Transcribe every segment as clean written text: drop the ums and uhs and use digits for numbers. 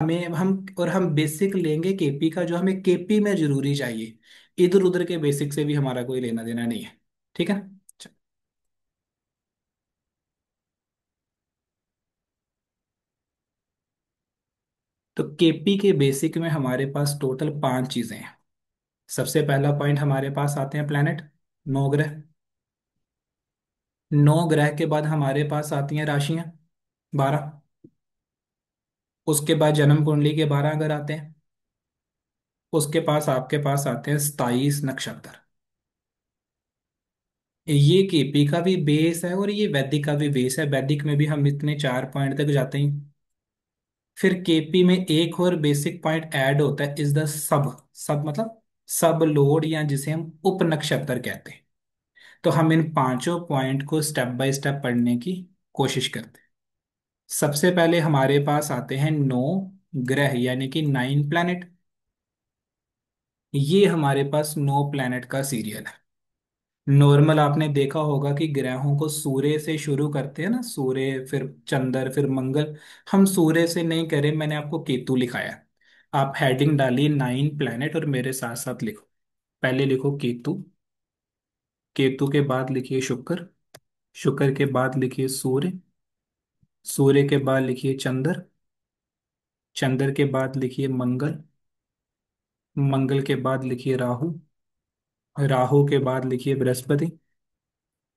हम बेसिक लेंगे केपी का, जो हमें केपी में जरूरी चाहिए। इधर उधर के बेसिक से भी हमारा कोई लेना देना नहीं है। ठीक है। तो केपी के बेसिक में हमारे पास टोटल 5 चीजें हैं। सबसे पहला पॉइंट हमारे पास आते हैं प्लैनेट, 9 ग्रह। 9 ग्रह के बाद हमारे पास आती हैं राशियां, 12। उसके बाद जन्म कुंडली के 12 घर आते हैं। उसके पास आपके पास आते हैं 27 नक्षत्र। ये केपी का भी बेस है और ये वैदिक का भी बेस है। वैदिक में भी हम इतने 4 पॉइंट तक जाते हैं। फिर केपी में एक और बेसिक पॉइंट ऐड होता है, इज द सब। सब मतलब सब लोड, या जिसे हम उप नक्षत्र कहते हैं। तो हम इन 5 पॉइंट को स्टेप बाय स्टेप पढ़ने की कोशिश करते हैं। सबसे पहले हमारे पास आते हैं 9 ग्रह, यानी कि 9 प्लैनेट। ये हमारे पास 9 प्लैनेट का सीरियल है। नॉर्मल आपने देखा होगा कि ग्रहों को सूर्य से शुरू करते हैं ना, सूर्य फिर चंद्र फिर मंगल। हम सूर्य से नहीं करें, मैंने आपको केतु लिखाया है। आप हेडिंग डालिए 9 प्लैनेट और मेरे साथ साथ लिखो। पहले लिखो केतु, केतु के बाद लिखिए शुक्र, शुक्र के बाद लिखिए सूर्य, सूर्य के बाद लिखिए चंद्र, चंद्र के बाद लिखिए मंगल, मंगल के बाद लिखिए राहु, राहु के बाद लिखिए बृहस्पति,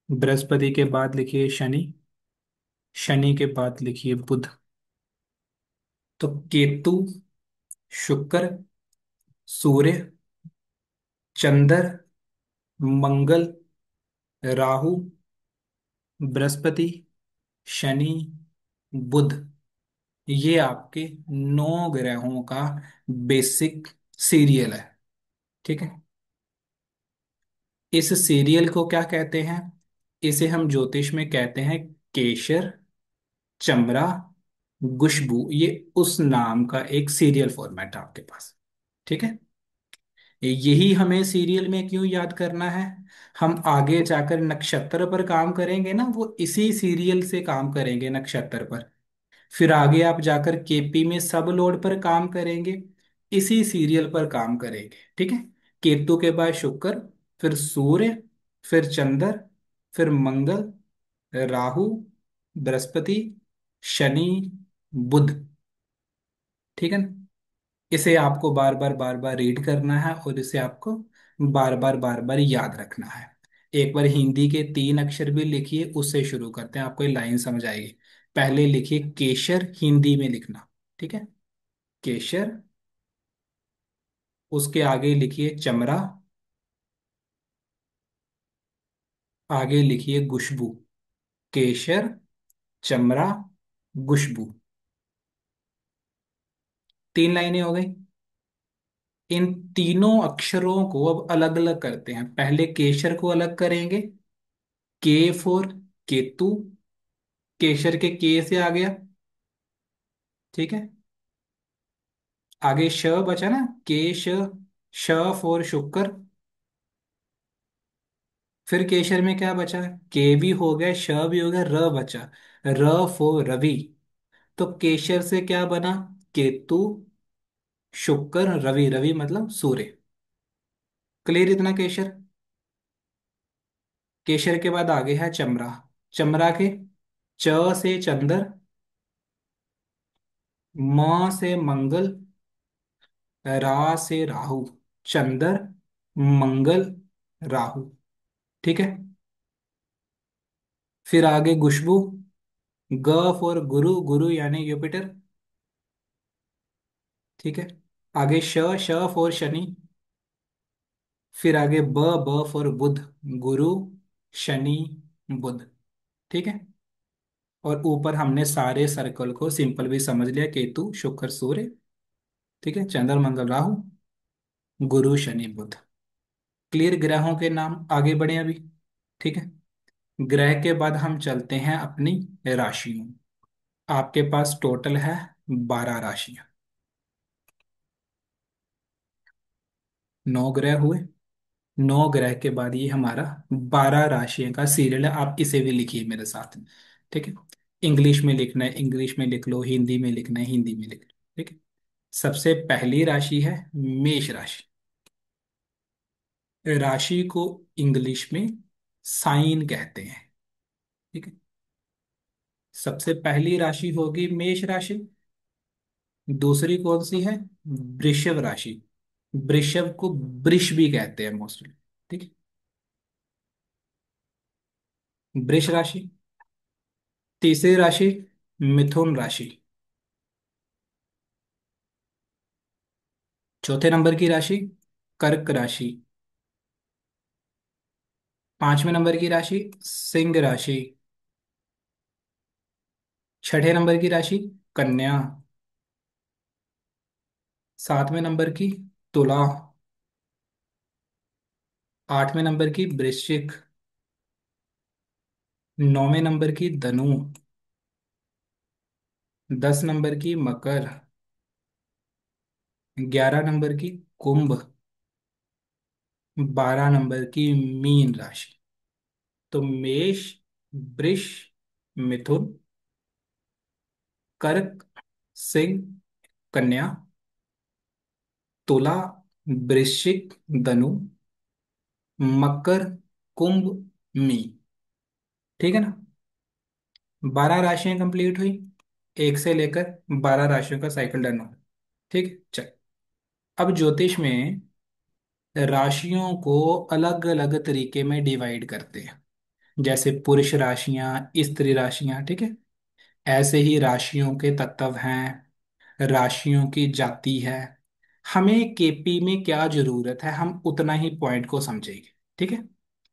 बृहस्पति के बाद लिखिए शनि, शनि के बाद लिखिए बुध। तो केतु, शुक्र, सूर्य, चंद्र, मंगल, राहु, बृहस्पति, शनि, बुध, ये आपके 9 ग्रहों का बेसिक सीरियल है। ठीक है। इस सीरियल को क्या कहते हैं? इसे हम ज्योतिष में कहते हैं केशर, चमरा, गुशबू। ये उस नाम का एक सीरियल फॉर्मेट है आपके पास। ठीक है। यही हमें सीरियल में क्यों याद करना है? हम आगे जाकर नक्षत्र पर काम करेंगे ना, वो इसी सीरियल से काम करेंगे नक्षत्र पर। फिर आगे आप जाकर केपी में सब लोड पर काम करेंगे, इसी सीरियल पर काम करेंगे। ठीक है। केतु के बाद शुक्र, फिर सूर्य, फिर चंद्र, फिर मंगल, राहु, बृहस्पति, शनि, बुध। ठीक है ना? इसे आपको बार बार रीड करना है और इसे आपको बार बार याद रखना है। एक बार हिंदी के 3 अक्षर भी लिखिए, उससे शुरू करते हैं, आपको ये लाइन समझ आएगी। पहले लिखिए केशर, हिंदी में लिखना। ठीक है। केशर। उसके आगे लिखिए चमड़ा, आगे लिखिए गुशबू। केशर, चमड़ा, गुशबू। 3 लाइनें हो गई। इन तीनों अक्षरों को अब अलग अलग करते हैं। पहले केशर को अलग करेंगे, के फॉर केतु। केशर के के से आ गया। ठीक है। आगे श बचा ना, केश, श फॉर शुक्र। फिर केशर में क्या बचा? के भी हो गया, श भी हो गया, र बचा, र फॉर रवि। तो केशर से क्या बना? केतु, शुक्र, रवि। रवि मतलब सूर्य। क्लियर इतना? केशर। केशर के बाद आगे है चमरा। चमरा के च से चंद्र, म से मंगल, रा से राहु। चंद्र, मंगल, राहु। ठीक है। फिर आगे गुशबू, ग फॉर गुरु, गुरु यानी जुपिटर। ठीक है। आगे श फॉर शनि। फिर आगे ब फॉर बुध, गुरु, शनि, बुध। ठीक है। और ऊपर हमने सारे सर्कल को सिंपल भी समझ लिया, केतु, शुक्र, सूर्य। ठीक है। चंद्र, मंगल, राहु, गुरु, शनि, बुध। क्लियर ग्रहों के नाम? आगे बढ़े अभी। ठीक है। ग्रह के बाद हम चलते हैं अपनी राशियों। आपके पास टोटल है 12 राशियां। 9 ग्रह हुए। 9 ग्रह के बाद ये हमारा 12 राशियों का सीरियल है। आप इसे भी लिखिए मेरे साथ। ठीक है। इंग्लिश में लिखना है इंग्लिश में लिख लो, हिंदी में लिखना है हिंदी में लिख लो। ठीक है। सबसे पहली राशि है मेष राशि। राशि को इंग्लिश में साइन कहते हैं। ठीक है। सबसे पहली राशि होगी मेष राशि। दूसरी कौन सी है? वृषभ राशि। वृषभ को वृष भी कहते हैं मोस्टली। ठीक है। वृष राशि। तीसरी राशि मिथुन राशि। चौथे नंबर की राशि कर्क राशि। पांचवें नंबर की राशि सिंह राशि। छठे नंबर की राशि कन्या। सातवें नंबर की तुला। आठवें नंबर की वृश्चिक। नौवें नंबर की धनु। 10 नंबर की मकर। 11 नंबर की कुंभ। 12 नंबर की मीन राशि। तो मेष, वृष, मिथुन, कर्क, सिंह, कन्या, तुला, वृश्चिक, धनु, मकर, कुंभ, मीन। ठीक है ना? 12 राशियां कंप्लीट हुई। एक से लेकर 12 राशियों का साइकिल डन हो। ठीक है, चल। अब ज्योतिष में राशियों को अलग अलग तरीके में डिवाइड करते हैं। जैसे पुरुष राशियां, स्त्री राशियां। ठीक है। ऐसे ही राशियों के तत्व हैं, राशियों की जाति है। हमें केपी में क्या जरूरत है, हम उतना ही पॉइंट को समझेंगे। ठीक है।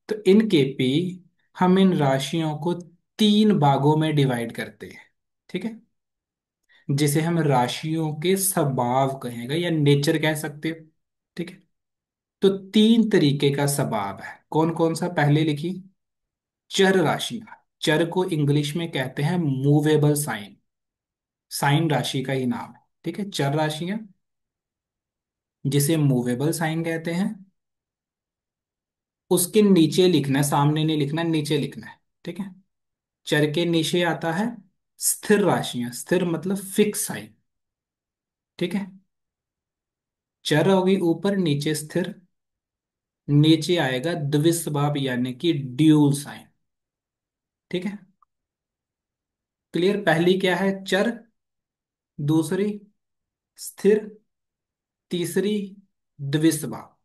तो इन केपी हम इन राशियों को 3 भागों में डिवाइड करते हैं। ठीक है। जिसे हम राशियों के स्वभाव कहेंगे या नेचर कह सकते हो। ठीक है। तो 3 तरीके का स्वभाव है। कौन कौन सा? पहले लिखी चर राशियां। चर को इंग्लिश में कहते हैं मूवेबल साइन। साइन राशि का ही नाम है। ठीक है, चर राशियां जिसे मूवेबल साइन कहते हैं। उसके नीचे लिखना है, सामने नहीं लिखना, नीचे लिखना है। ठीक है। चर के नीचे आता है स्थिर राशियां। स्थिर मतलब फिक्स साइन। ठीक है। चर होगी ऊपर, नीचे स्थिर, नीचे आएगा द्विस्वभाव यानी कि ड्यूल साइन। ठीक है। क्लियर? पहली क्या है? चर। दूसरी स्थिर। तीसरी द्विस्वभाव।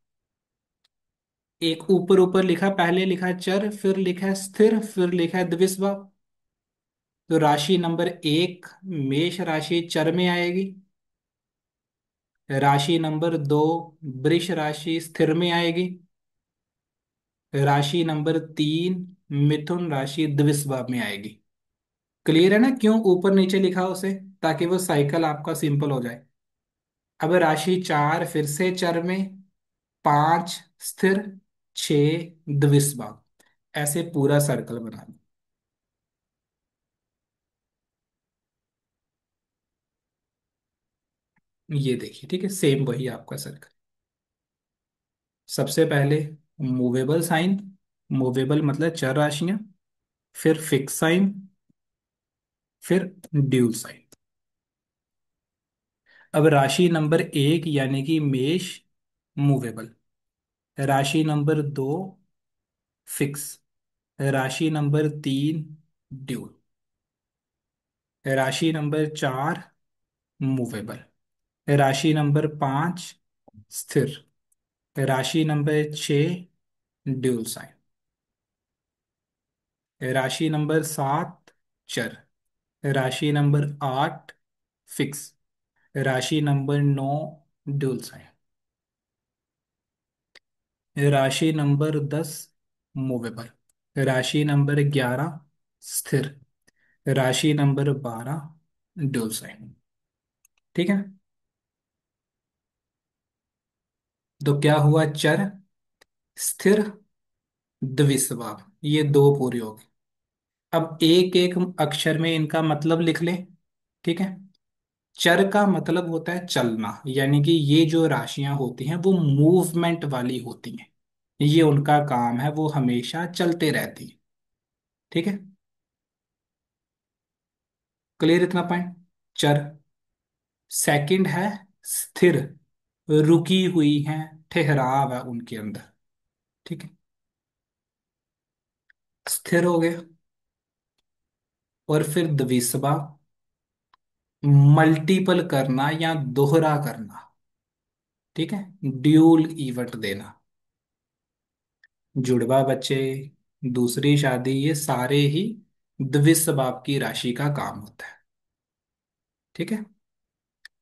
एक ऊपर ऊपर लिखा, पहले लिखा है चर, फिर लिखा है स्थिर, फिर लिखा है द्विस्वभाव। तो राशि नंबर 1 मेष राशि चर में आएगी। राशि नंबर 2 वृष राशि स्थिर में आएगी। राशि नंबर 3 मिथुन राशि द्विस्वभाव में आएगी। क्लियर है ना क्यों ऊपर नीचे लिखा उसे? ताकि वो साइकिल आपका सिंपल हो जाए। अब राशि 4 फिर से चर में, 5 स्थिर, 6 द्विस्वभाव। ऐसे पूरा सर्कल बना दो। ये देखिए, ठीक है, सेम वही आपका सर्कल। सबसे पहले मूवेबल साइन। मूवेबल मतलब चर राशियां। फिर फिक्स साइन। फिर ड्यूल साइन। अब राशि नंबर 1 यानी कि मेष मूवेबल। राशि नंबर 2 फिक्स। राशि नंबर 3 ड्यूल। राशि नंबर 4 मूवेबल। राशि नंबर 5 स्थिर। राशि नंबर 6 ड्यूल साइन। राशि नंबर 7 चर। राशि नंबर 8 फिक्स। राशि नंबर 9 ड्यूल साइन। राशि नंबर 10 मूवेबल। राशि नंबर 11 स्थिर। राशि नंबर 12 ड्यूल साइन। ठीक है। तो क्या हुआ? चर, स्थिर, द्विस्वभाव, ये दो पूरे हो गए। अब एक एक अक्षर में इनका मतलब लिख लें। ठीक है। चर का मतलब होता है चलना, यानी कि ये जो राशियां होती हैं वो मूवमेंट वाली होती हैं। ये उनका काम है, वो हमेशा चलते रहती हैं। ठीक है। क्लियर इतना पॉइंट? चर। सेकंड है स्थिर, रुकी हुई हैं, ठहराव है उनके अंदर। ठीक है, स्थिर हो गया। और फिर द्विस्वा, मल्टीपल करना या दोहरा करना। ठीक है, ड्यूल इवेंट देना। जुड़वा बच्चे, दूसरी शादी, ये सारे ही द्विस्वभाव की राशि का काम होता है। ठीक है।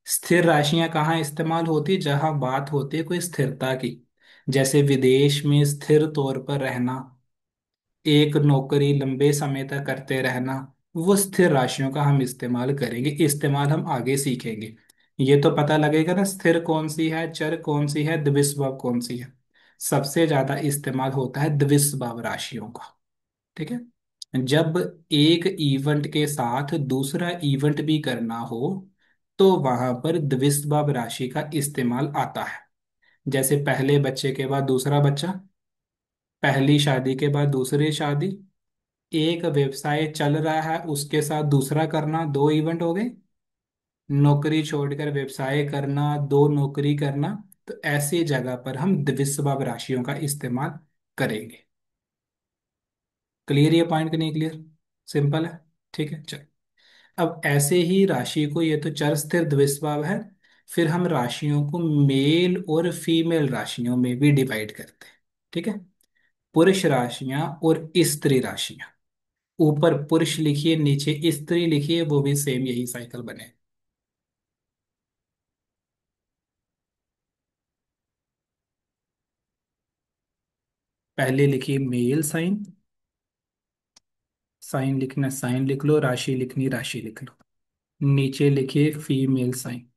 स्थिर राशियां कहाँ इस्तेमाल होती, जहां बात होती है कोई स्थिरता की। जैसे विदेश में स्थिर तौर पर रहना, एक नौकरी लंबे समय तक करते रहना, वो स्थिर राशियों का हम इस्तेमाल करेंगे। इस्तेमाल हम आगे सीखेंगे। ये तो पता लगेगा ना, स्थिर कौन सी है, चर कौन सी है, द्विस्वभाव कौन सी है। सबसे ज्यादा इस्तेमाल होता है द्विस्वभाव राशियों का। ठीक है। जब एक इवेंट के साथ दूसरा इवेंट भी करना हो, तो वहां पर द्विस्वभाव राशि का इस्तेमाल आता है। जैसे पहले बच्चे के बाद दूसरा बच्चा, पहली शादी के बाद दूसरी शादी, एक व्यवसाय चल रहा है उसके साथ दूसरा करना, दो इवेंट हो गए। नौकरी छोड़कर व्यवसाय करना, दो नौकरी करना। तो ऐसी जगह पर हम द्विस्वभाव राशियों का इस्तेमाल करेंगे। क्लियर ये पॉइंट कि नहीं क्लियर? सिंपल है। ठीक है, चल। अब ऐसे ही राशि को, ये तो चर स्थिर द्विस्वभाव है। फिर हम राशियों को मेल और फीमेल राशियों में भी डिवाइड करते हैं। ठीक है। पुरुष राशियां और स्त्री राशियां। ऊपर पुरुष लिखिए, नीचे स्त्री लिखिए, वो भी सेम यही साइकिल बने। पहले लिखिए मेल साइन, साइन लिखना साइन लिख लो, राशि लिखनी राशि लिख लो। नीचे लिखिए फीमेल साइन।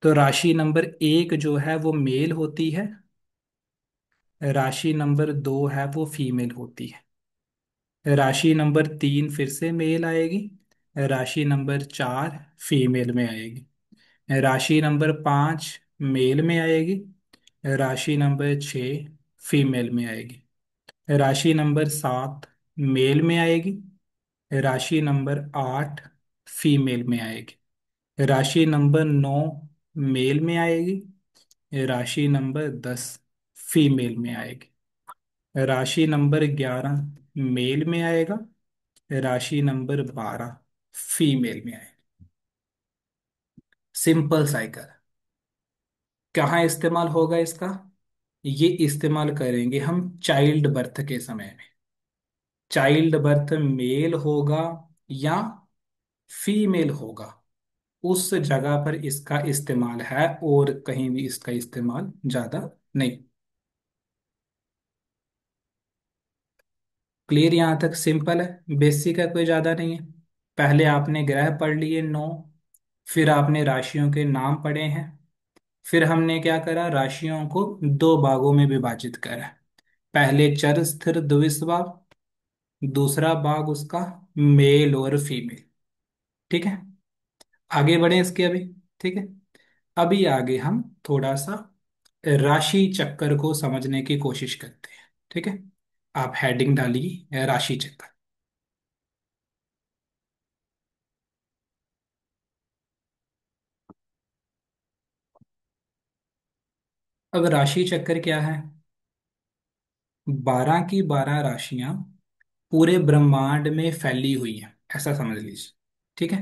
तो राशि नंबर एक जो है वो मेल होती है, राशि नंबर दो है वो फीमेल होती है, राशि नंबर तीन फिर से मेल आएगी, राशि नंबर चार फीमेल में आएगी, राशि नंबर पाँच मेल में आएगी, राशि नंबर छः फीमेल में आएगी, राशि नंबर सात मेल में आएगी, राशि नंबर आठ फीमेल में आएगी, राशि नंबर नौ मेल में आएगी, राशि नंबर दस फीमेल में आएगी, राशि नंबर ग्यारह मेल में आएगा, राशि नंबर बारह फीमेल में आएगा। Simple cycle. कहाँ इस्तेमाल होगा इसका? ये इस्तेमाल करेंगे हम चाइल्ड बर्थ के समय में। चाइल्ड बर्थ मेल होगा या फीमेल होगा, उस जगह पर इसका इस्तेमाल है, और कहीं भी इसका इस्तेमाल ज्यादा नहीं। क्लियर? यहाँ तक सिंपल है, बेसिक है, कोई ज्यादा नहीं है। पहले आपने ग्रह पढ़ लिए नौ, फिर आपने राशियों के नाम पढ़े हैं, फिर हमने क्या करा, राशियों को दो भागों में विभाजित करा। पहले चर स्थिर द्विस्वभाव, दूसरा भाग उसका मेल और फीमेल। ठीक है, आगे बढ़े इसके अभी। ठीक है, अभी आगे हम थोड़ा सा राशि चक्कर को समझने की कोशिश करते हैं। ठीक है, आप हेडिंग डालिए राशि चक्कर। अब राशि चक्कर क्या है? 12 की 12 राशियां पूरे ब्रह्मांड में फैली हुई हैं, ऐसा समझ लीजिए। ठीक है,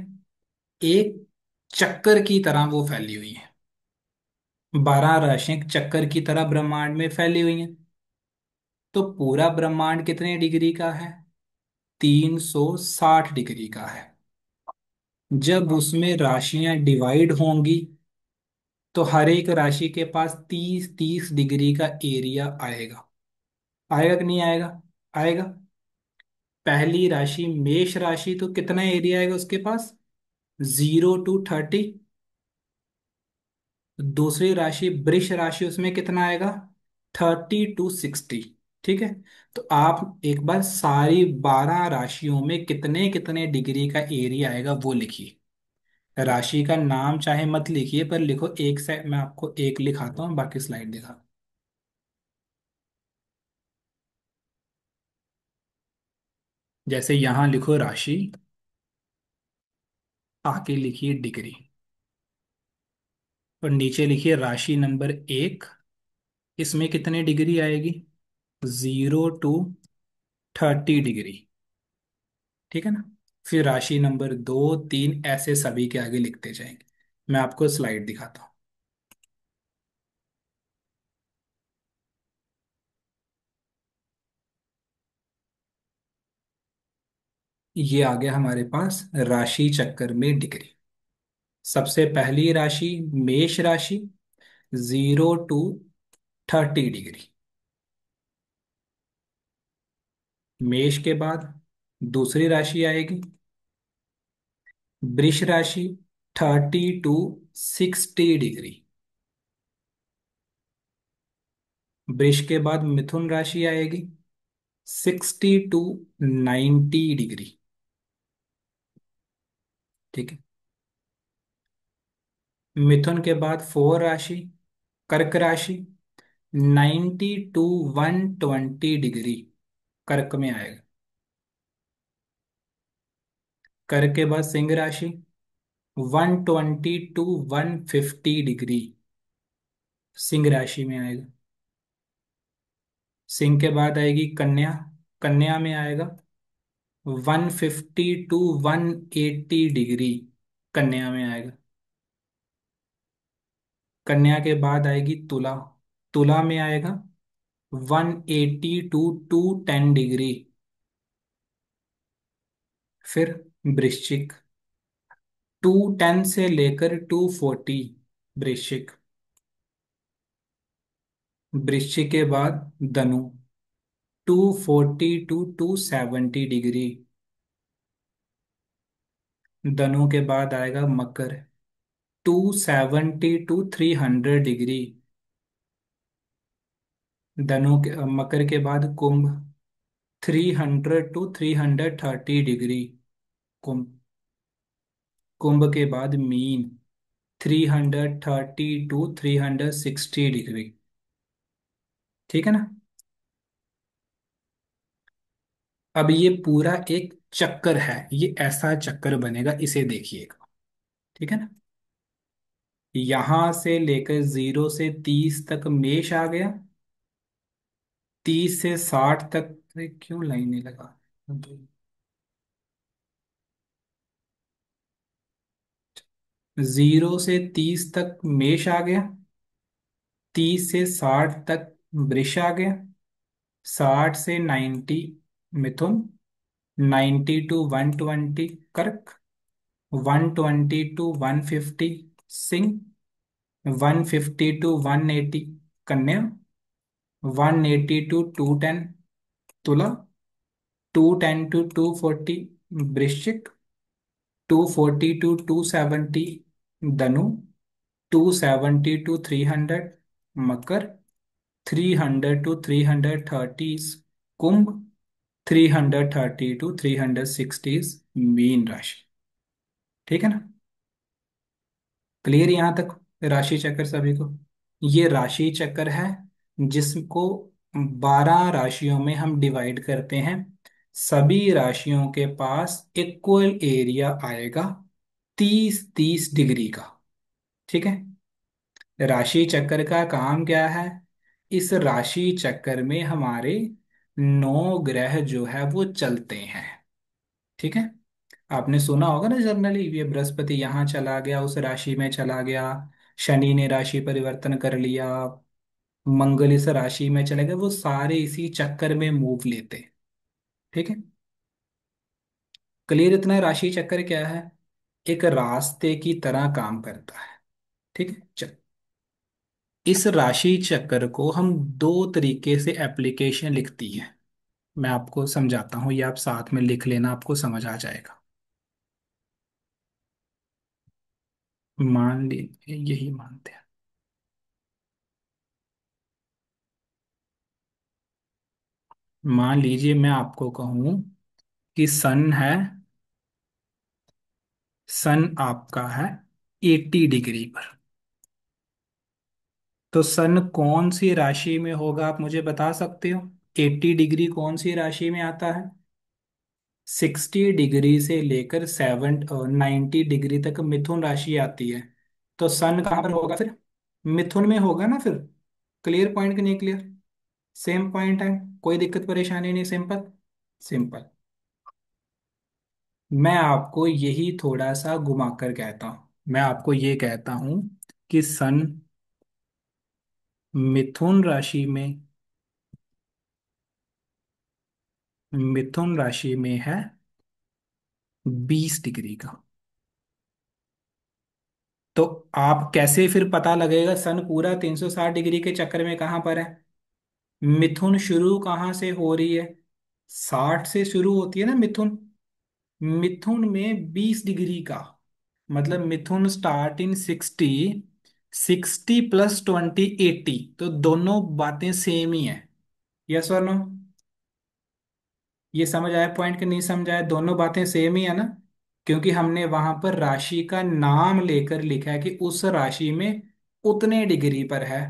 एक चक्कर की तरह वो फैली हुई है। 12 राशियां एक चक्कर की तरह ब्रह्मांड में फैली हुई हैं। तो पूरा ब्रह्मांड कितने डिग्री का है? 360 डिग्री का है। जब उसमें राशियां डिवाइड होंगी, तो हर एक राशि के पास 30-30 डिग्री का एरिया आएगा। आएगा कि नहीं आएगा? आएगा। पहली राशि मेष राशि, तो कितना एरिया आएगा उसके पास? 0 to 30। दूसरी राशि वृष राशि, उसमें कितना आएगा? 30 to 60। ठीक है, तो आप एक बार सारी 12 राशियों में कितने कितने डिग्री का एरिया आएगा वो लिखिए। राशि का नाम चाहे मत लिखिए, पर लिखो एक से, मैं आपको एक लिखाता हूँ, बाकी स्लाइड दिखा। जैसे यहां लिखो राशि, आके लिखिए डिग्री, और नीचे लिखिए राशि नंबर 1। इसमें कितनी डिग्री आएगी? 0 to 30 डिग्री। ठीक है ना? फिर राशि नंबर 2, 3, ऐसे सभी के आगे लिखते जाएंगे। मैं आपको स्लाइड दिखाता हूँ। ये आ गया हमारे पास राशि चक्कर में डिग्री। सबसे पहली राशि मेष राशि, 0 to 30 डिग्री। मेष के बाद दूसरी राशि आएगी वृष राशि, 30 to 60 डिग्री। वृष के बाद मिथुन राशि आएगी, 60 to 90 डिग्री। ठीक है। मिथुन के बाद फोर राशि कर्क राशि, 90 to 120 डिग्री कर्क में आएगा। कर्क के बाद सिंह राशि, 120 to 150 डिग्री सिंह राशि में आएगा। सिंह के बाद आएगी कन्या, कन्या में आएगा 150 to 180 डिग्री कन्या में आएगा। कन्या के बाद आएगी तुला, तुला में आएगा 180 to 210 डिग्री। फिर वृश्चिक, 210 से लेकर 240 वृश्चिक। वृश्चिक के बाद धनु, 240 to 270 डिग्री। धनु के बाद आएगा मकर, 270 to 300 डिग्री। धनु के मकर के बाद कुंभ, 300 to 330 डिग्री कुंभ। कुंभ के बाद मीन, 330 to 360 डिग्री। ठीक है ना? अब ये पूरा एक चक्कर है, ये ऐसा चक्कर बनेगा, इसे देखिएगा। ठीक है ना? यहां से लेकर 0 से 30 तक मेष आ गया, 30 से 60 तक। अरे क्यों लाइन नहीं लगा? 0 से 30 तक मेष आ गया, 30 से 60 तक वृष आ गया, 60 से 90 मिथुन, 90 to 120 कर्क, 120 to 150 सिंह, 150 to 180 कन्या, 180 to 210 तुला, 210 to 240 वृश्चिक, 240 to 270 धनु, 270 to 300 Makar, 300 to 330 Kumbh, 330 to 360 mean राशि। ठीक है ना? क्लियर यहां तक राशि चक्र सभी को? ये राशि चक्र है जिसको 12 राशियों में हम डिवाइड करते हैं। सभी राशियों के पास इक्वल एरिया आएगा, 30 30 डिग्री का। ठीक है। राशि चक्र का काम क्या है? इस राशि चक्कर में हमारे 9 ग्रह जो है वो चलते हैं। ठीक है। आपने सुना होगा ना जनरली, ये बृहस्पति यहाँ चला गया, उस राशि में चला गया, शनि ने राशि परिवर्तन कर लिया, मंगल इस राशि में चले गए, वो सारे इसी चक्कर में मूव लेते हैं। ठीक है। क्लियर इतना? राशि चक्कर क्या है? एक रास्ते की तरह काम करता है। ठीक है। चल, इस राशि चक्कर को हम दो तरीके से एप्लीकेशन लिखती है। मैं आपको समझाता हूँ, ये आप साथ में लिख लेना, आपको समझ आ जाएगा। मान लीजिए, यही मानते हैं। मान लीजिए मैं आपको कहूं कि सन है, सन आपका है 80 डिग्री पर। तो सन कौन सी राशि में होगा, आप मुझे बता सकते हो? 80 डिग्री कौन सी राशि में आता है? 60 डिग्री से लेकर 90 डिग्री तक मिथुन राशि आती है। तो सन कहाँ पर होगा फिर? मिथुन में होगा ना फिर। क्लियर पॉइंट कि नहीं क्लियर? सेम पॉइंट है। कोई दिक्कत परेशानी नहीं, सिंपल। सिंपल। मैं आपको यही थोड़ा सा घुमा कर कहता हूं। मैं आपको ये कहता हूं कि सन मिथुन राशि में, मिथुन राशि में है 20 डिग्री का। तो आप कैसे फिर पता लगेगा सन पूरा 360 डिग्री के चक्कर में कहाँ पर है? मिथुन शुरू कहाँ से हो रही है? 60 से शुरू होती है ना मिथुन। मिथुन में 20 डिग्री का मतलब मिथुन स्टार्ट इन 60। 60 + 20 80, तो दोनों बातें सेम ही है। यस और नो? ये समझ आया पॉइंट कि नहीं समझ आया? दोनों बातें सेम ही है ना। क्योंकि हमने वहां पर राशि का नाम लेकर लिखा है कि उस राशि में उतने डिग्री पर है।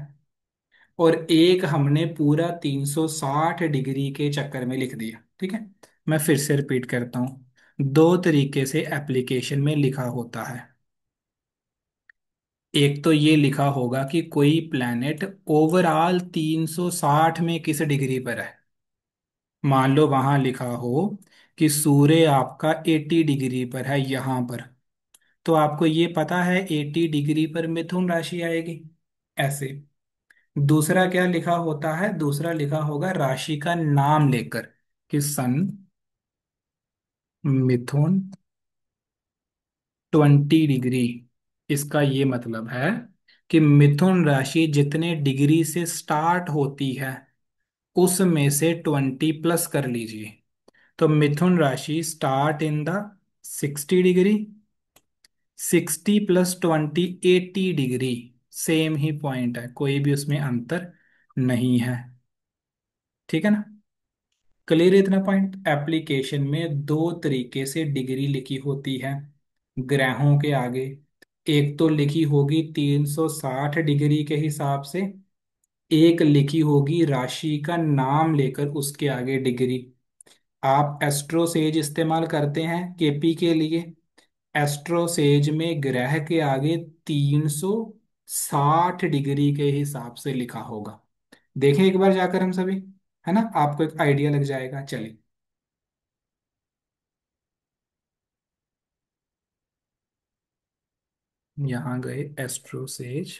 और एक हमने पूरा 360 डिग्री के चक्कर में लिख दिया। ठीक है। मैं फिर से रिपीट करता हूँ। दो तरीके से एप्लीकेशन में लिखा होता है। एक तो ये लिखा होगा कि कोई प्लैनेट ओवरऑल 360 में किस डिग्री पर है। मान लो वहां लिखा हो कि सूर्य आपका 80 डिग्री पर है यहां पर। तो आपको ये पता है 80 डिग्री पर मिथुन राशि आएगी। ऐसे। दूसरा क्या लिखा होता है? दूसरा लिखा होगा राशि का नाम लेकर कि सन मिथुन 20 डिग्री। इसका ये मतलब है कि मिथुन राशि जितने डिग्री से स्टार्ट होती है उसमें से 20 प्लस कर लीजिए। तो मिथुन राशि start in the 60 degree. 60 + 20 80 degree. Same he point है, कोई भी उसमें अंतर नहीं है। ठीक है ना? क्लियर है इतना पॉइंट? एप्लीकेशन में दो तरीके से डिग्री लिखी होती है ग्रहों के आगे। एक तो लिखी होगी 360 डिग्री के हिसाब से। एक लिखी होगी राशि का नाम लेकर उसके आगे डिग्री। आप एस्ट्रोसेज इस्तेमाल करते हैं केपी के लिए। एस्ट्रोसेज में ग्रह के आगे 360 डिग्री के हिसाब से लिखा होगा। देखें एक बार जाकर हम सभी, है ना? आपको एक आइडिया लग जाएगा। चलिए। यहाँ गए एस्ट्रोसेज।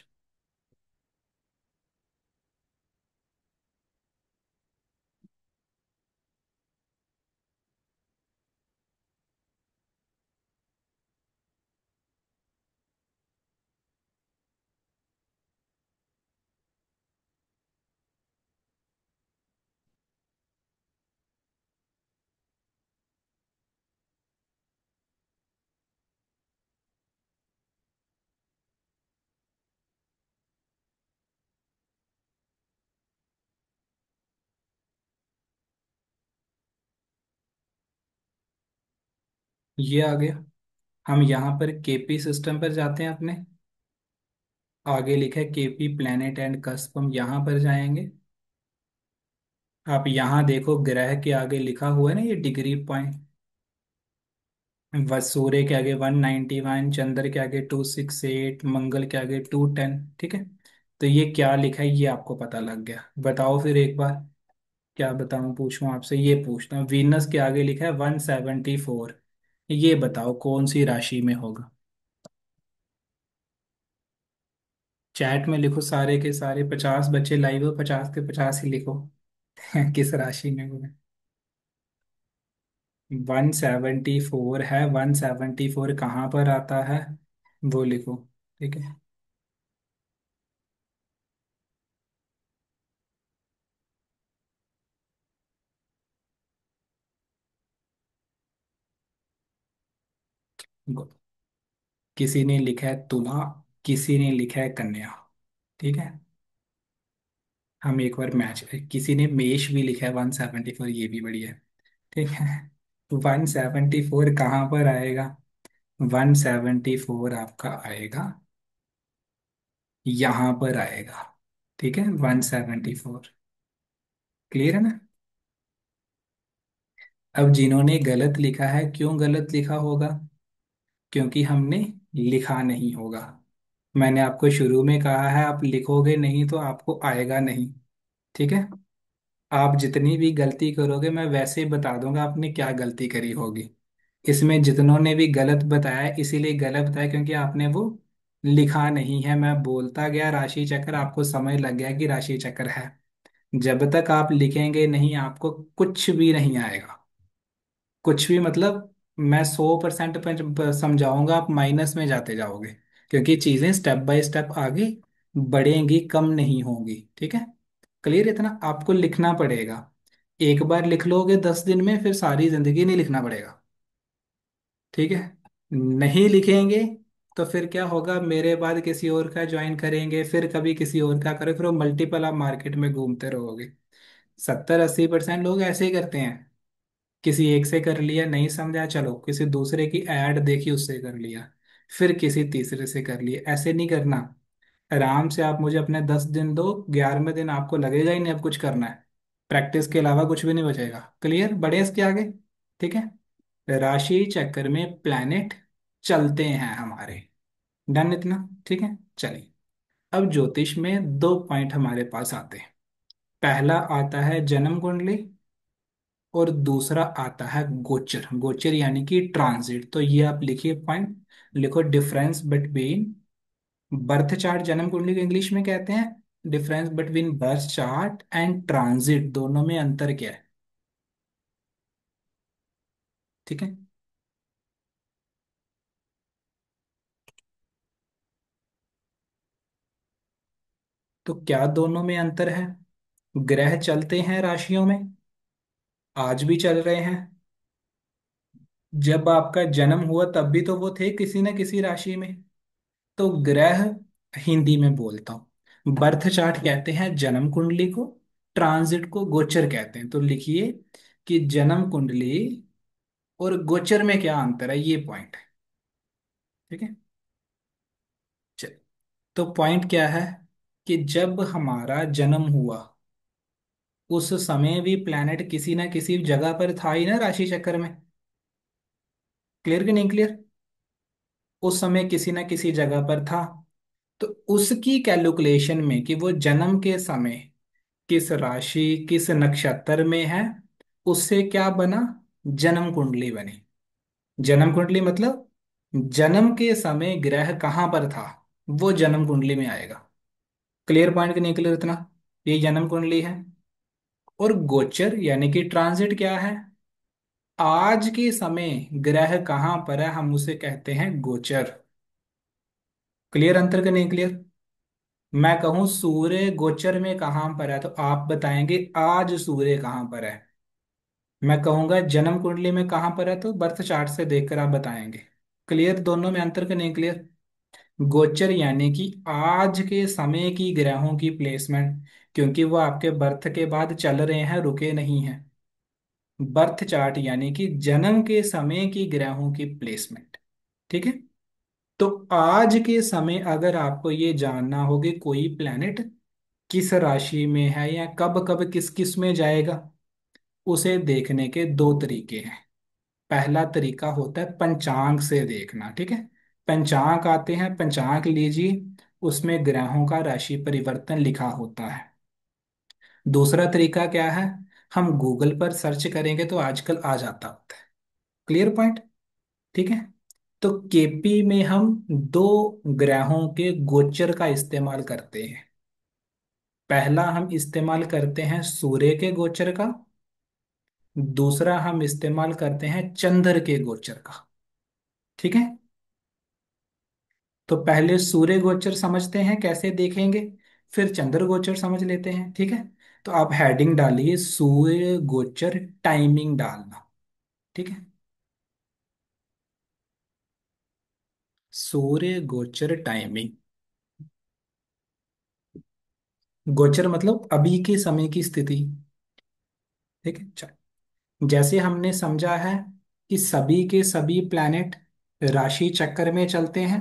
ये आ गया। हम यहाँ पर केपी सिस्टम पर जाते हैं अपने। आगे लिखा है केपी प्लेनेट एंड कस्प, हम यहाँ पर जाएंगे। आप यहाँ देखो ग्रह के आगे लिखा हुआ है ना ये डिग्री पॉइंट। सूर्य के आगे 191, चंद्र के आगे 268, मंगल के आगे 210। ठीक है। तो ये क्या लिखा है ये आपको पता लग गया। बताओ फिर एक बार। क्या बताऊं? पूछूं आपसे? ये पूछना, वीनस के आगे लिखा है 174। ये बताओ कौन सी राशि में होगा? चैट में लिखो सारे के सारे। 50 बच्चे लाइव हो, 50 के 50 ही लिखो। किस राशि में होगा? 174 है। 174 कहाँ पर आता है वो लिखो। ठीक है। किसी ने लिखा है तुला, किसी ने लिखा है कन्या। ठीक है। हम एक बार मैच, किसी ने मेष भी लिखा है 174, ये भी बढ़िया है। ठीक है। 174 कहाँ पर आएगा? 174 आपका आएगा, यहां पर आएगा। ठीक है। 174। क्लियर है ना? अब जिन्होंने गलत लिखा है, क्यों गलत लिखा होगा? क्योंकि हमने लिखा नहीं होगा। मैंने आपको शुरू में कहा है, आप लिखोगे नहीं तो आपको आएगा नहीं। ठीक है। आप जितनी भी गलती करोगे मैं वैसे ही बता दूंगा आपने क्या गलती करी होगी। इसमें जितनों ने भी गलत बताया इसीलिए गलत बताया क्योंकि आपने वो लिखा नहीं है। मैं बोलता गया राशि चक्र, आपको समझ लग गया कि राशि चक्र है। जब तक आप लिखेंगे नहीं आपको कुछ भी नहीं आएगा। कुछ भी मतलब, मैं 100% समझाऊंगा, आप माइनस में जाते जाओगे। क्योंकि चीजें स्टेप बाय स्टेप आगे बढ़ेंगी, कम नहीं होंगी। ठीक है। क्लियर? इतना आपको लिखना पड़ेगा। एक बार लिख लोगे 10 दिन में, फिर सारी जिंदगी नहीं लिखना पड़ेगा। ठीक है। नहीं लिखेंगे तो फिर क्या होगा, मेरे बाद किसी और का ज्वाइन करेंगे, फिर कभी किसी और का करें, फिर वो मल्टीपल आप मार्केट में घूमते रहोगे। 70-80% लोग ऐसे ही करते हैं। किसी एक से कर लिया, नहीं समझा, चलो किसी दूसरे की ऐड देखी उससे कर लिया, फिर किसी तीसरे से कर लिया। ऐसे नहीं करना। आराम से आप मुझे अपने 10 दिन दो, 11वें दिन आपको लगेगा ही नहीं अब कुछ करना है। प्रैक्टिस के अलावा कुछ भी नहीं बचेगा। क्लियर? बढ़े इसके आगे? ठीक है। राशि चक्र में प्लैनेट चलते हैं हमारे। डन इतना? ठीक है, चलिए। अब ज्योतिष में 2 पॉइंट हमारे पास आते हैं। पहला आता है जन्म कुंडली, और दूसरा आता है गोचर। गोचर यानी कि ट्रांजिट। तो ये आप लिखिए पॉइंट, लिखो डिफरेंस बिटवीन बर्थ चार्ट, जन्म कुंडली को इंग्लिश में कहते हैं। Difference between birth chart and transit, दोनों में अंतर क्या है? ठीक है। तो क्या दोनों में अंतर है? ग्रह चलते हैं राशियों में, आज भी चल रहे हैं। जब आपका जन्म हुआ तब भी तो वो थे किसी न किसी राशि में। तो ग्रह हिंदी में बोलता हूँ, बर्थ चार्ट कहते हैं जन्म कुंडली को, ट्रांजिट को गोचर कहते हैं। तो लिखिए कि जन्म कुंडली और गोचर में क्या अंतर है, ये पॉइंट है। ठीक है। चलिए। तो पॉइंट क्या है कि जब हमारा जन्म हुआ उस समय भी प्लैनेट किसी ना किसी जगह पर था ही ना राशि चक्र में। क्लियर कि नहीं क्लियर? उस समय किसी ना किसी जगह पर था। तो उसकी कैलकुलेशन में कि वो जन्म के समय किस राशि किस नक्षत्र में है, उससे क्या बना, जन्म कुंडली बनी। जन्म कुंडली मतलब जन्म के समय ग्रह कहाँ पर था, वो जन्म कुंडली में आएगा। क्लियर पॉइंट कि नहीं क्लियर इतना? ये जन्म कुंडली है। और गोचर यानी कि ट्रांजिट क्या है, आज के समय ग्रह कहाँ पर है, हम उसे कहते हैं गोचर। क्लियर अंतर का नहीं क्लियर? मैं कहूं सूर्य गोचर में कहाँ पर है तो आप बताएंगे आज सूर्य कहाँ पर है। मैं कहूंगा जन्म कुंडली में कहाँ पर है तो बर्थ चार्ट से देखकर आप बताएंगे। क्लियर दोनों में अंतर का नहीं क्लियर? गोचर यानी कि आज के समय की ग्रहों की प्लेसमेंट, क्योंकि वो आपके बर्थ के बाद चल रहे हैं, रुके नहीं हैं। बर्थ चार्ट यानी कि जन्म के समय की ग्रहों की प्लेसमेंट। ठीक है। तो आज के समय अगर आपको ये जानना हो कि कोई प्लैनेट किस राशि में है या कब कब किस किस में जाएगा, उसे देखने के 2 तरीके हैं। पहला तरीका होता है पंचांग से देखना। ठीक है। पंचांग आते हैं, पंचांग लीजिए, उसमें ग्रहों का राशि परिवर्तन लिखा होता है। दूसरा तरीका क्या है, हम गूगल पर सर्च करेंगे तो आजकल आ जाता होता है। Clear point? ठीक है। तो केपी में हम 2 ग्रहों के गोचर का इस्तेमाल करते हैं। पहला हम इस्तेमाल करते हैं सूर्य के गोचर का, दूसरा हम इस्तेमाल करते हैं चंद्र के गोचर का। ठीक है। तो पहले सूर्य गोचर समझते हैं कैसे देखेंगे, फिर चंद्र गोचर समझ लेते हैं। ठीक है। तो आप हेडिंग डालिए सूर्य गोचर टाइमिंग डालना। ठीक है। सूर्य गोचर टाइमिंग। गोचर मतलब अभी के समय की स्थिति। ठीक है। चलो, जैसे हमने समझा है कि सभी के सभी प्लैनेट राशि चक्कर में चलते हैं,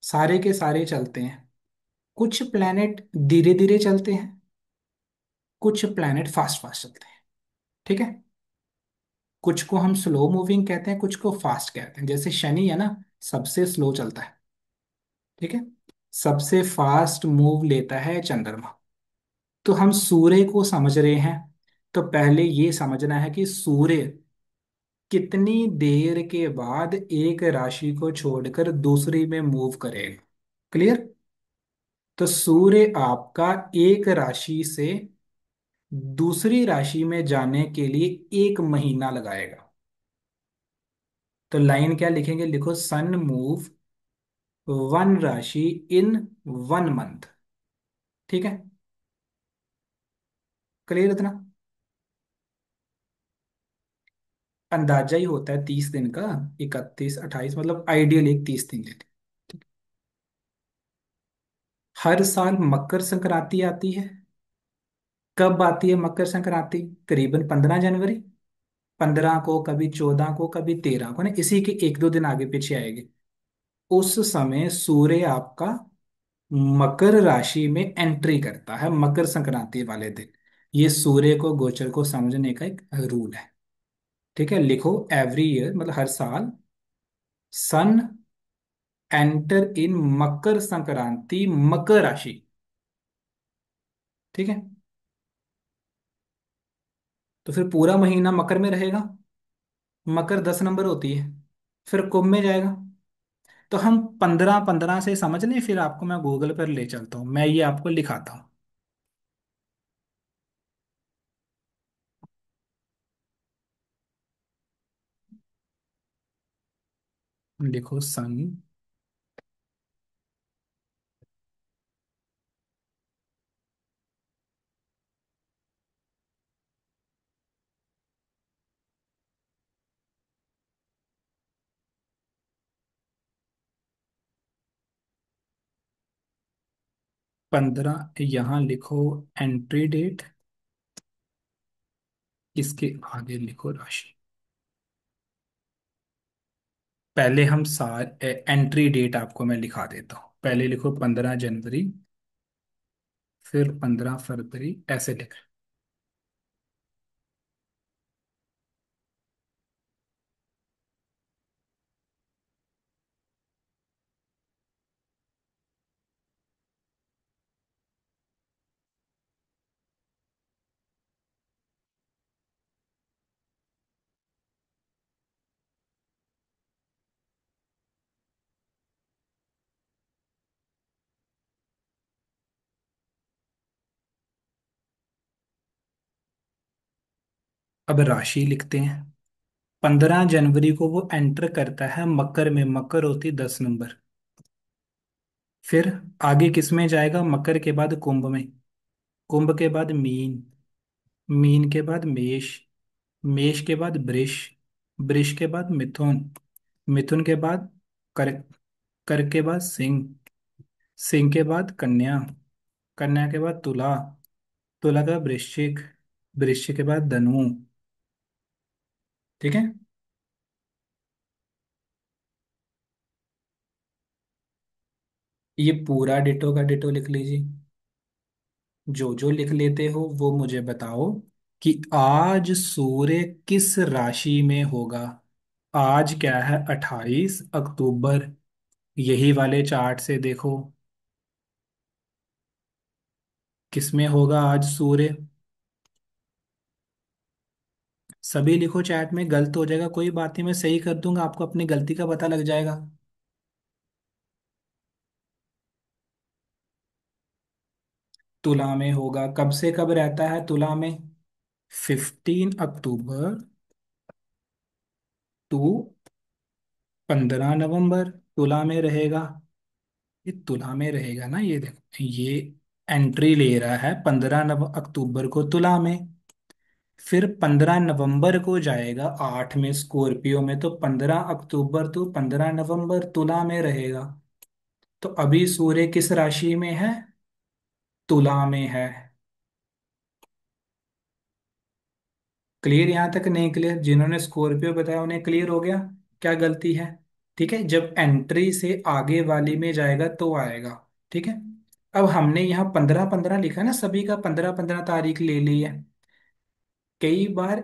सारे के सारे चलते हैं। कुछ प्लैनेट धीरे धीरे चलते हैं, कुछ प्लैनेट फास्ट फास्ट चलते हैं। ठीक है। कुछ को हम स्लो मूविंग कहते हैं, कुछ को फास्ट कहते हैं। जैसे शनि है ना, सबसे स्लो चलता है, ठीक है। सबसे फास्ट मूव लेता है चंद्रमा। तो हम सूर्य को समझ रहे हैं, तो पहले ये समझना है कि सूर्य कितनी देर के बाद एक राशि को छोड़कर दूसरी में मूव करेगा। क्लियर। तो सूर्य आपका एक राशि से दूसरी राशि में जाने के लिए 1 महीना लगाएगा। तो लाइन क्या लिखेंगे, लिखो सन मूव वन राशि इन 1 मंथ। ठीक है, क्लियर इतना। अंदाजा ही होता है 30 दिन का, 31 28, मतलब आइडियल एक 30 दिन लेते हैं। हर साल मकर संक्रांति आती है। कब आती है मकर संक्रांति? करीबन 15 जनवरी। 15 को, कभी 14 को, कभी 13 को, ना इसी के 1 2 दिन आगे पीछे आएगी। उस समय सूर्य आपका मकर राशि में एंट्री करता है, मकर संक्रांति वाले दिन। ये सूर्य को गोचर को समझने का एक रूल है। ठीक है, लिखो एवरी ईयर, मतलब हर साल, सन एंटर इन मकर संक्रांति, मकर राशि। ठीक है, तो फिर पूरा महीना मकर में रहेगा। मकर 10 नंबर होती है, फिर कुंभ में जाएगा। तो हम 15 15 से समझ लें, फिर आपको मैं गूगल पर ले चलता हूँ, मैं ये आपको लिखाता हूँ। लिखो सन 15, यहाँ लिखो एंट्री डेट, इसके आगे लिखो राशि। पहले हम सार एंट्री डेट आपको मैं लिखा देता हूँ। पहले लिखो 15 जनवरी, फिर 15 फरवरी, ऐसे लिख। अब राशि लिखते हैं। 15 जनवरी को वो एंटर करता है मकर में, मकर होती 10 नंबर। फिर आगे किस में जाएगा? मकर के बाद कुंभ में, कुंभ के बाद मीन, मीन के बाद मेष, मेष के बाद वृष, वृष के बाद मिथुन, मिथुन के बाद कर, कर के बाद सिंह, सिंह के बाद कन्या, कन्या के बाद तुला, तुला का वृश्चिक, वृश्चिक के बाद धनु। ठीक है, ये पूरा डिटो का डिटो लिख लीजिए। जो जो लिख लेते हो वो मुझे बताओ कि आज सूर्य किस राशि में होगा। आज क्या है, 28 अक्टूबर। यही वाले चार्ट से देखो किस में होगा आज सूर्य। सभी लिखो चैट में, गलत हो जाएगा कोई बात नहीं, मैं सही कर दूंगा, आपको अपनी गलती का पता लग जाएगा। तुला में होगा, कब से कब रहता है तुला में? 15 अक्टूबर टू 15 नवंबर तुला में रहेगा। ये तुला में रहेगा ना, ये देखो ये एंट्री ले रहा है 15 अक्टूबर को तुला में। फिर 15 नवंबर को जाएगा 8 में स्कॉर्पियो में, तो 15 अक्टूबर तो 15 नवंबर तुला में रहेगा। तो अभी सूर्य किस राशि में है? तुला में है। क्लियर यहाँ तक? नहीं क्लियर? जिन्होंने स्कॉर्पियो बताया उन्हें क्लियर हो गया क्या गलती है? ठीक है, जब एंट्री से आगे वाली में जाएगा तो आएगा। ठीक है, अब हमने यहाँ 15 15 लिखा है ना, सभी का 15 15 तारीख ले ली है। कई बार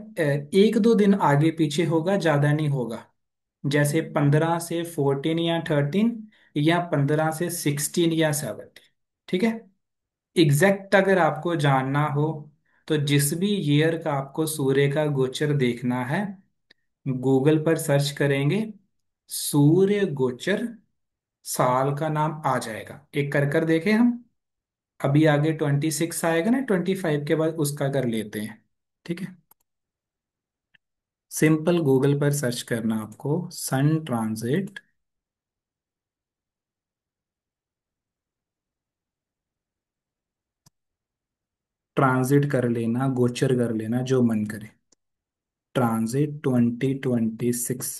एक दो दिन आगे पीछे होगा, ज्यादा नहीं होगा। जैसे 15 से 14 या 13, या 15 से 16 या 17। ठीक है। एग्जैक्ट अगर आपको जानना हो, तो जिस भी ईयर का आपको सूर्य का गोचर देखना है, गूगल पर सर्च करेंगे सूर्य गोचर, साल का नाम आ जाएगा। एक कर देखें हम। अभी आगे 26 आएगा ना, 25 के बाद उसका कर लेते हैं। ठीक है। सिंपल गूगल पर सर्च करना आपको, सन ट्रांजिट। ट्रांजिट कर लेना, गोचर कर लेना, जो मन करे। ट्रांजिट 2026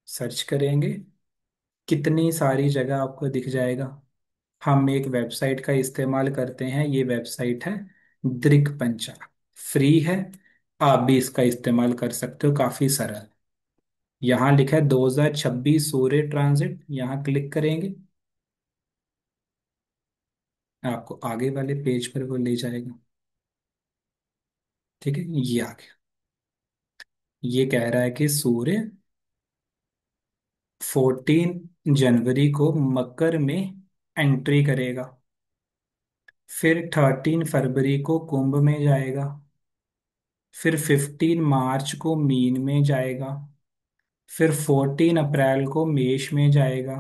सर्च करेंगे, कितनी सारी जगह आपको दिख जाएगा। हम एक वेबसाइट का इस्तेमाल करते हैं, ये वेबसाइट है दृक पंचांग, फ्री है। आप भी इसका इस्तेमाल कर सकते हो, काफी सरल। यहाँ लिखा है 2026 सूर्य ट्रांजिट, यहाँ क्लिक करेंगे, आपको आगे वाले पेज पर वो ले जाएगा। ठीक है, ये आ गया। ये कह रहा है कि सूर्य 14 जनवरी को मकर में एंट्री करेगा, फिर 13 फरवरी को कुंभ में जाएगा, फिर 15 मार्च को मीन में जाएगा, फिर 14 अप्रैल को मेष में जाएगा,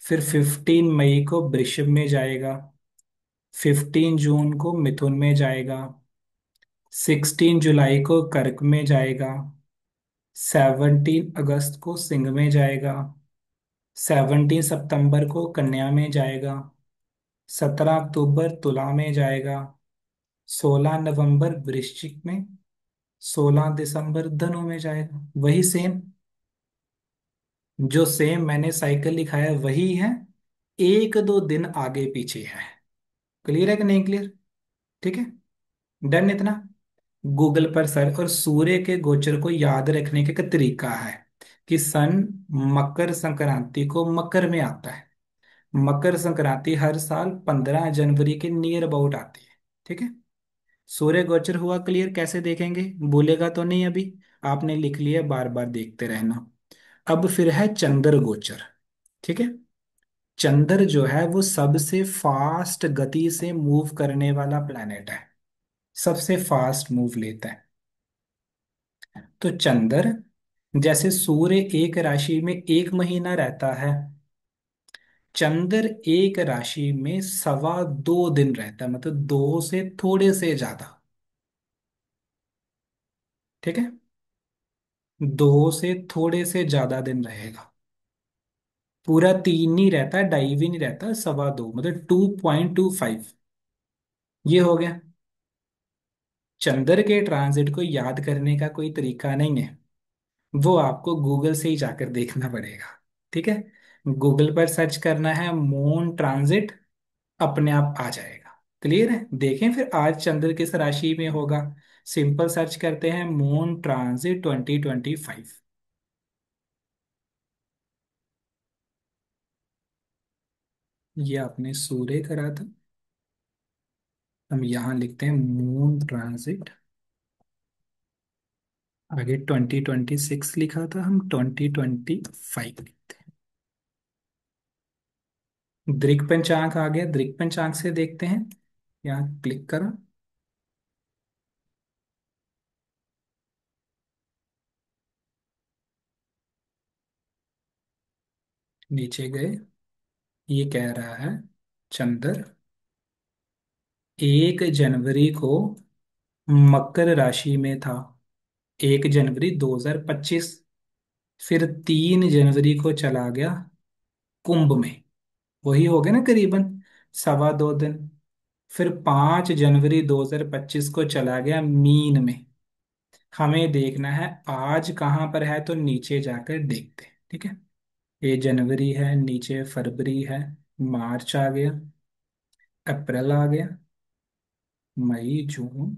फिर 15 मई को वृषभ में जाएगा, 15 जून को मिथुन में जाएगा, 16 जुलाई को कर्क में जाएगा, 17 अगस्त को सिंह में जाएगा, 17 सितंबर को कन्या में जाएगा, 17 अक्टूबर तुला में जाएगा, 16 नवंबर वृश्चिक में, 16 दिसंबर धनु में जाएगा। वही सेम, जो सेम मैंने साइकिल लिखा है वही है, एक दो दिन आगे पीछे है। क्लियर है कि नहीं क्लियर? ठीक है। डन इतना। गूगल पर सर्च, और सूर्य के गोचर को याद रखने का एक तरीका है कि सन मकर संक्रांति को मकर में आता है। मकर संक्रांति हर साल 15 जनवरी के नियर अबाउट आती है। ठीक है। सूर्य गोचर हुआ क्लियर, कैसे देखेंगे? भूलेगा तो नहीं अभी? आपने लिख लिया, बार बार देखते रहना। अब फिर है चंद्र गोचर। ठीक है। चंद्र जो है वो सबसे फास्ट गति से मूव करने वाला प्लैनेट है, सबसे फास्ट मूव लेता है। तो चंद्र, जैसे सूर्य एक राशि में 1 महीना रहता है, चंद्र एक राशि में 2.25 दिन रहता है, मतलब दो से थोड़े से ज्यादा। ठीक है। दो से थोड़े से ज्यादा दिन रहेगा। पूरा 3 नहीं रहता, ढाई भी नहीं रहता, 2.25 मतलब 2.25। ये हो गया। चंद्र के ट्रांजिट को याद करने का कोई तरीका नहीं है, वो आपको गूगल से ही जाकर देखना पड़ेगा। ठीक है। गूगल पर सर्च करना है मून ट्रांजिट, अपने आप आ जाएगा। क्लियर है? देखें फिर आज चंद्र किस राशि में होगा। सिंपल सर्च करते हैं मून ट्रांजिट 2025। ये आपने सूर्य करा था, हम यहाँ लिखते हैं मून ट्रांजिट। आगे 2026 लिखा था, हम 2025 लिखते हैं। दृक पंचांग आ गया, दृक पंचांग से देखते हैं। यहाँ क्लिक करा, नीचे गए। ये कह रहा है चंद्र 1 जनवरी को मकर राशि में था, 1 जनवरी 2025। फिर 3 जनवरी को चला गया कुंभ में, वही हो गया ना करीबन 2.25 दिन। फिर 5 जनवरी 2025 को चला गया मीन में। हमें देखना है आज कहाँ पर है, तो नीचे जाकर देखते हैं। ठीक है। ये जनवरी है, नीचे फरवरी है, मार्च आ गया, अप्रैल आ गया, मई जून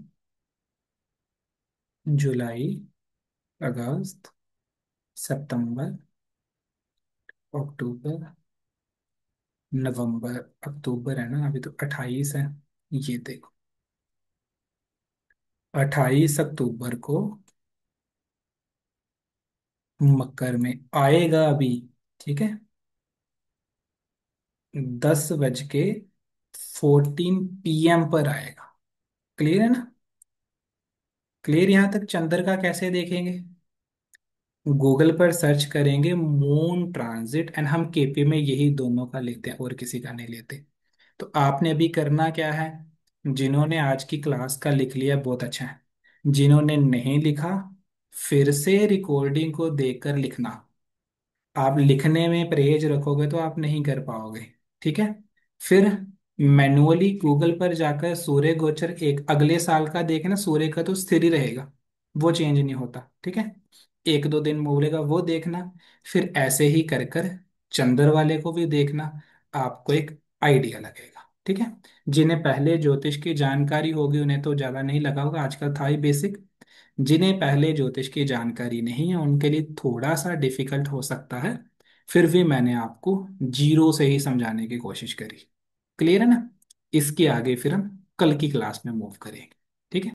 जुलाई अगस्त सितंबर अक्टूबर नवंबर। अक्टूबर है ना, अभी तो 28 है। ये देखो, 28 अक्टूबर को मकर में आएगा अभी, ठीक है, 10:14 PM पर आएगा। क्लियर है ना? क्लियर यहाँ तक? चंद्र का कैसे देखेंगे? गूगल पर सर्च करेंगे मून ट्रांजिट, एंड हम केपी में यही दोनों का लेते हैं और किसी का नहीं लेते। तो आपने अभी करना क्या है, जिन्होंने आज की क्लास का लिख लिया बहुत अच्छा है, जिन्होंने नहीं लिखा फिर से रिकॉर्डिंग को देखकर लिखना। आप लिखने में परहेज रखोगे तो आप नहीं कर पाओगे, ठीक है। फिर मैनुअली गूगल पर जाकर सूर्य गोचर एक अगले साल का देखना, सूर्य का तो स्थिर ही रहेगा, वो चेंज नहीं होता, ठीक है। 1-2 दिन बोलेगा वो देखना। फिर ऐसे ही कर कर चंद्र वाले को भी देखना, आपको एक आइडिया लगेगा, ठीक है। जिन्हें पहले ज्योतिष की जानकारी होगी उन्हें तो ज्यादा नहीं लगा होगा, आजकल था ही बेसिक। जिन्हें पहले ज्योतिष की जानकारी नहीं है उनके लिए थोड़ा सा डिफिकल्ट हो सकता है, फिर भी मैंने आपको जीरो से ही समझाने की कोशिश करी। क्लियर है ना? इसके आगे फिर हम कल की क्लास में मूव करेंगे।